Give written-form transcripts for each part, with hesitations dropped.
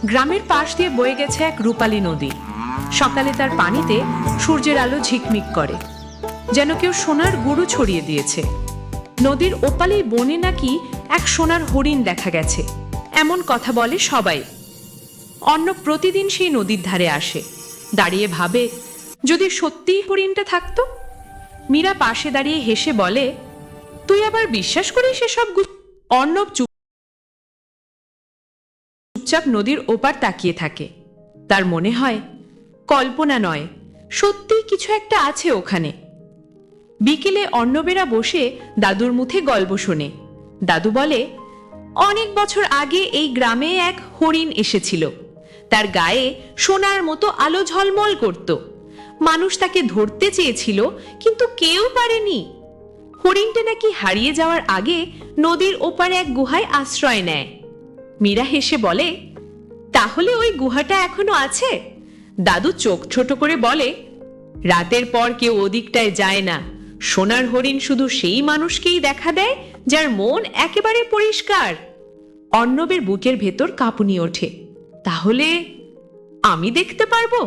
গ্রামের পাশ দিয়ে বয়ে গেছে এক রূপালী নদী। সকালে তার পানিতে সূর্যের আলো ঝিকমিক করে, যেন কেউ সোনার গুঁড়ো ছড়িয়ে দিয়েছে। নদীর ওপালি বনে নাকি এক সোনার হরিণ দেখা গেছে, এমন কথা বলে সবাই। অর্ণব প্রতিদিন সেই নদীর ধারে আসে, দাঁড়িয়ে ভাবে যদি সত্যিই হরিণটা থাকতো। মীরা পাশে দাঁড়িয়ে হেসে বলে, তুই আবার বিশ্বাস করিস এসব? অর্ণব চুপচাপ নদীর ওপার তাকিয়ে থাকে। তার মনে হয় কল্পনা নয়, সত্যিই কিছু একটা আছে ওখানে। বিকেলে অর্ণবেরা বসে দাদুর মুখে গল্প শোনে। দাদু বলে, অনেক বছর আগে এই গ্রামে এক হরিণ এসেছিল। তার গায়ে সোনার মতো আলো ঝলমল করত। মানুষ তাকে ধরতে চেয়েছিল, কিন্তু কেউ পারেনি। হরিণটা নাকি হারিয়ে যাওয়ার আগে নদীর ওপারে এক গুহায় আশ্রয় নেয়। মীরা হেসে বলে, তাহলে ওই গুহাটা এখনো আছে? দাদু চোখ ছোট করে বলে, রাতের পর কেউ ওদিকটায় যায় না। সোনার হরিণ শুধু সেই মানুষকেই দেখা দেয় যার মন একেবারে পরিষ্কার। অর্ণবের বুকের ভেতর কাঁপুনি ওঠে। তাহলে আমি দেখতে পারবো?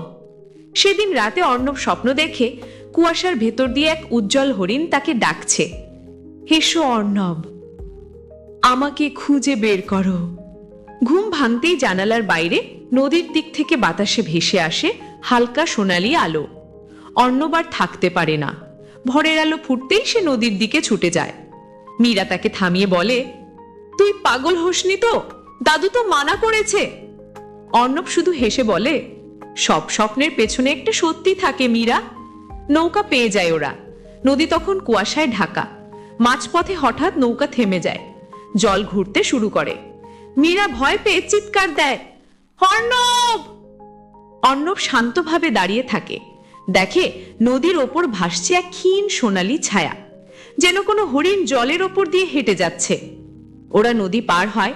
সেদিন রাতে অর্ণব স্বপ্ন দেখে কুয়াশার ভেতর দিয়ে এক উজ্জ্বল হরিণ তাকে ডাকছে, হেসো অর্ণব, আমাকে খুঁজে বের করো। ঘুম ভাঙতেই জানালার বাইরে নদীর দিক থেকে বাতাসে ভেসে আসে হালকা সোনালি আলো। অর্ণব আর থাকতে পারে না। ভোরের আলো ফুটতেই সে নদীর দিকে ছুটে যায়। মীরা তাকে থামিয়ে বলে, তুই পাগল হোসনি তো? দাদু তো মানা করেছে। অর্ণব শুধু হেসে বলে, সব স্বপ্নের পেছনে একটা সত্যি থাকে মীরা। নৌকা পেয়ে যায় ওরা। নদী তখন কুয়াশায় ঢাকা। মাঝপথে হঠাৎ নৌকা থেমে যায়, জল ঘুরতে শুরু করে। মীরা ভয় পেয়ে চিৎকার দেয়, অর্ণব! অর্ণব শান্তভাবে দাঁড়িয়ে থাকে। দেখে নদীর ওপর ভাসছে এক ক্ষীণ সোনালী ছায়া, যেন কোনো হরিণ জলের ওপর দিয়ে হেঁটে যাচ্ছে। ওরা নদী পার হয়।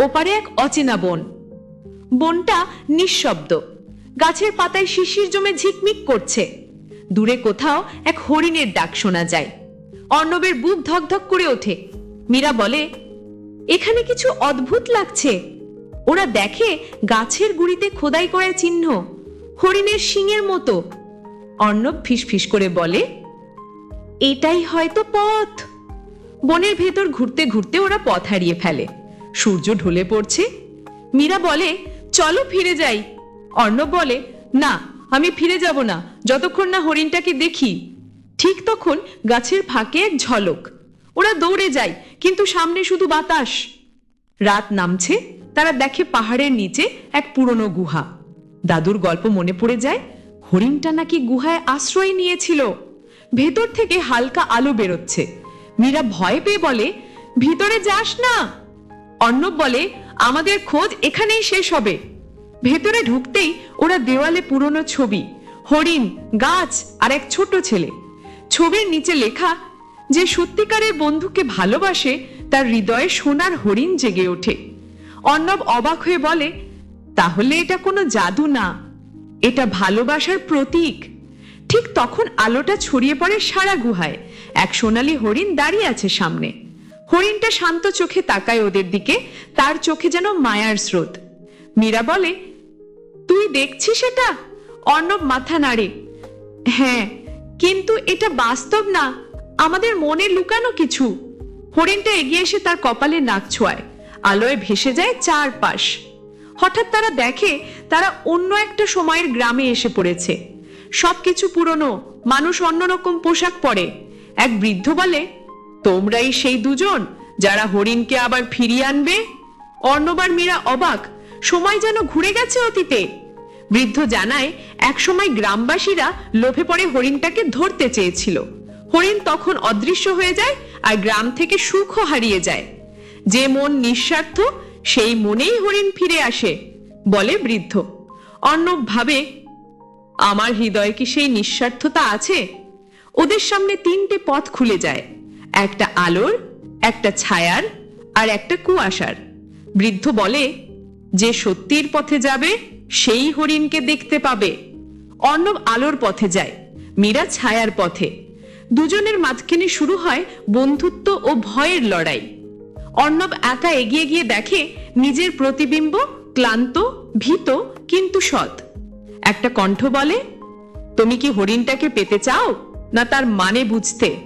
ওপারে এক অচেনা বন। বনটা নিঃশব্দ, গাছের পাতায় শিশির জমে ঝিকমিক করছে। দূরে কোথাও এক হরিণের ডাক শোনা যায়। অর্ণবের বুক ধকধক করে ওঠে। মীরা বলে, এখানে কিছু অদ্ভুত লাগছে। ওরা দেখে গাছের গুড়িতে খোদাই করা চিহ্ন, হরিণের শিঙের মতো। অর্ণব ফিসফিস করে বলে, এটাই হয়তো পথ। বনের ভেতর ঘুরতে ঘুরতে ওরা পথ হারিয়ে ফেলে। সূর্য ঢলে পড়ছে। মীরা বলে, চলো ফিরে যাই। অর্ণব বলে, না, আমি ফিরে যাব না যতক্ষণ না হরিণটাকে দেখি। ঠিক তখন গাছের ফাঁকে এক ঝলক। ওরা দৌড়ে যায়, কিন্তু সামনে শুধু বাতাস। রাত নামছে। তারা দেখে পাহাড়ের নিচে এক পুরনো গুহা। দাদুর গল্প মনে পড়ে যায়। হরিণটা নাকি গুহায় আশ্রয় নিয়েছিল। ভেতর থেকে হালকা আলো বেরোচ্ছে। মীরা ভয় পেয়ে বলে, ভিতরে যাস না। অর্ণব বলে, আমাদের খোঁজ এখানেই শেষ হবে। ভেতরে ঢুকতেই ওরা দেওয়ালে পুরনো ছবি, হরিণ, গাছ আর এক ছোট ছেলে। ছবির নিচে লেখা, যে সত্যিকারের বন্ধুকে ভালোবাসে তার হৃদয়ে সোনার হরিণ জেগে ওঠে। অর্ণব অবাক হয়ে বলে, তাহলে এটা কোনো জাদু না, এটা ভালোবাসার প্রতীক। ঠিক তখন আলোটা ছড়িয়ে পড়ে সারা গুহায়। এক সোনালী হরিণ দাঁড়িয়ে আছে সামনে। হরিণটা শান্ত চোখে তাকায় ওদের দিকে, তার চোখে যেন মায়ার স্রোত। মীরা বলে, তুই দেখছিস এটা? অর্ণব মাথা নাড়ে, হ্যাঁ, কিন্তু এটা বাস্তব না, আমাদের মনে লুকানো কিছু। হরিণটা এগিয়ে এসে তার কপালে নাক ছোঁয়ায়। আলোয় ভেসে যায় চারপাশ। হঠাৎ তারা দেখে তারা অন্য একটা সময়ের গ্রামে এসে পড়েছে। সবকিছু পুরনো, মানুষ অন্যরকম পোশাক পরে। এক বৃদ্ধ বলে, তোমরাই সেই দুজন যারা হরিণকে আবার ফিরিয়ে আনবে? অর্ণব আর মীরা অবাক, সময় যেন ঘুরে গেছে অতীতে। বৃদ্ধ জানায়, একসময় গ্রামবাসীরা লোভে পড়ে হরিণটাকে ধরতে চেয়েছিল। হরিণ তখন অদৃশ্য হয়ে যায় আর গ্রাম থেকে সুখও হারিয়ে যায়। যে মন নিঃস্বার্থ, সেই মনেই হরিণ ফিরে আসে, বলে বৃদ্ধ। অর্ণব ভাবে, আমার হৃদয়ে কি সেই নিঃস্বার্থতা আছে? ওদের সামনে তিনটে পথ খুলে যায়, একটা আলোর, একটা ছায়ার আর একটা কুয়াশার। বৃদ্ধ বলে, যে সত্যির পথে যাবে সেই হরিণকে দেখতে পাবে। অর্ণব আলোর পথে যায়, মীরা ছায়ার পথে। দুজনের মাঝখানে শুরু হয় বন্ধুত্ব ও ভয়ের লড়াই। অর্ণব একা এগিয়ে গিয়ে দেখে নিজের প্রতিবিম্ব ক্লান্ত, ভীত কিন্তু সৎ। একটা কণ্ঠ বলে, তুমি কি হরিণটাকে পেতে চাও, না তার মানে বুঝতে?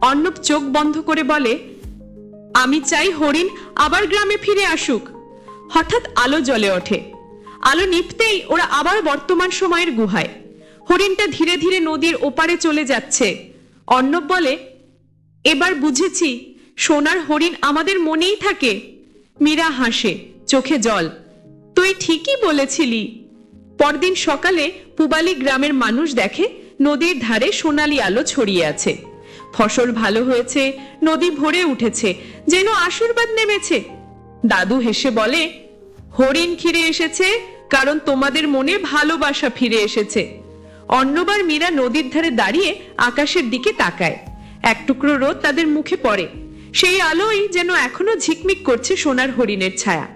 অর্ণব চোখ বন্ধ করে বলে, আমি চাই হরিণ আবার গ্রামে ফিরে আসুক। হঠাৎ আলো জ্বলে ওঠে। আলো নিভতেই ওরা আবার বর্তমান সময়ের গুহায়। হরিণটা ধীরে ধীরে নদীর ওপারে চলে যাচ্ছে। অর্ণব বলে, এবার বুঝেছি, সোনার হরিণ আমাদের মনেই থাকে। মীরা হাসে, চোখে জল। তুই ঠিকই বলেছিলি। পরদিন সকালে পুবালি গ্রামের মানুষ দেখে নদীর ধারে সোনালি আলো ছড়িয়ে আছে। ফসল ভালো হয়েছে, নদী ভরে উঠেছে, যেন আশীর্বাদ নেমেছে। দাদু হেসে বলে, হরিণ ফিরে এসেছে, কারণ তোমাদের মনে ভালোবাসা ফিরে এসেছে। অর্ণব আর মীরা নদীর ধারে দাঁড়িয়ে আকাশের দিকে তাকায়। এক টুকরো রোদ তাদের মুখে পড়ে। সেই আলোই যেন এখনো ঝিকমিক করছে সোনার হরিণের ছায়া।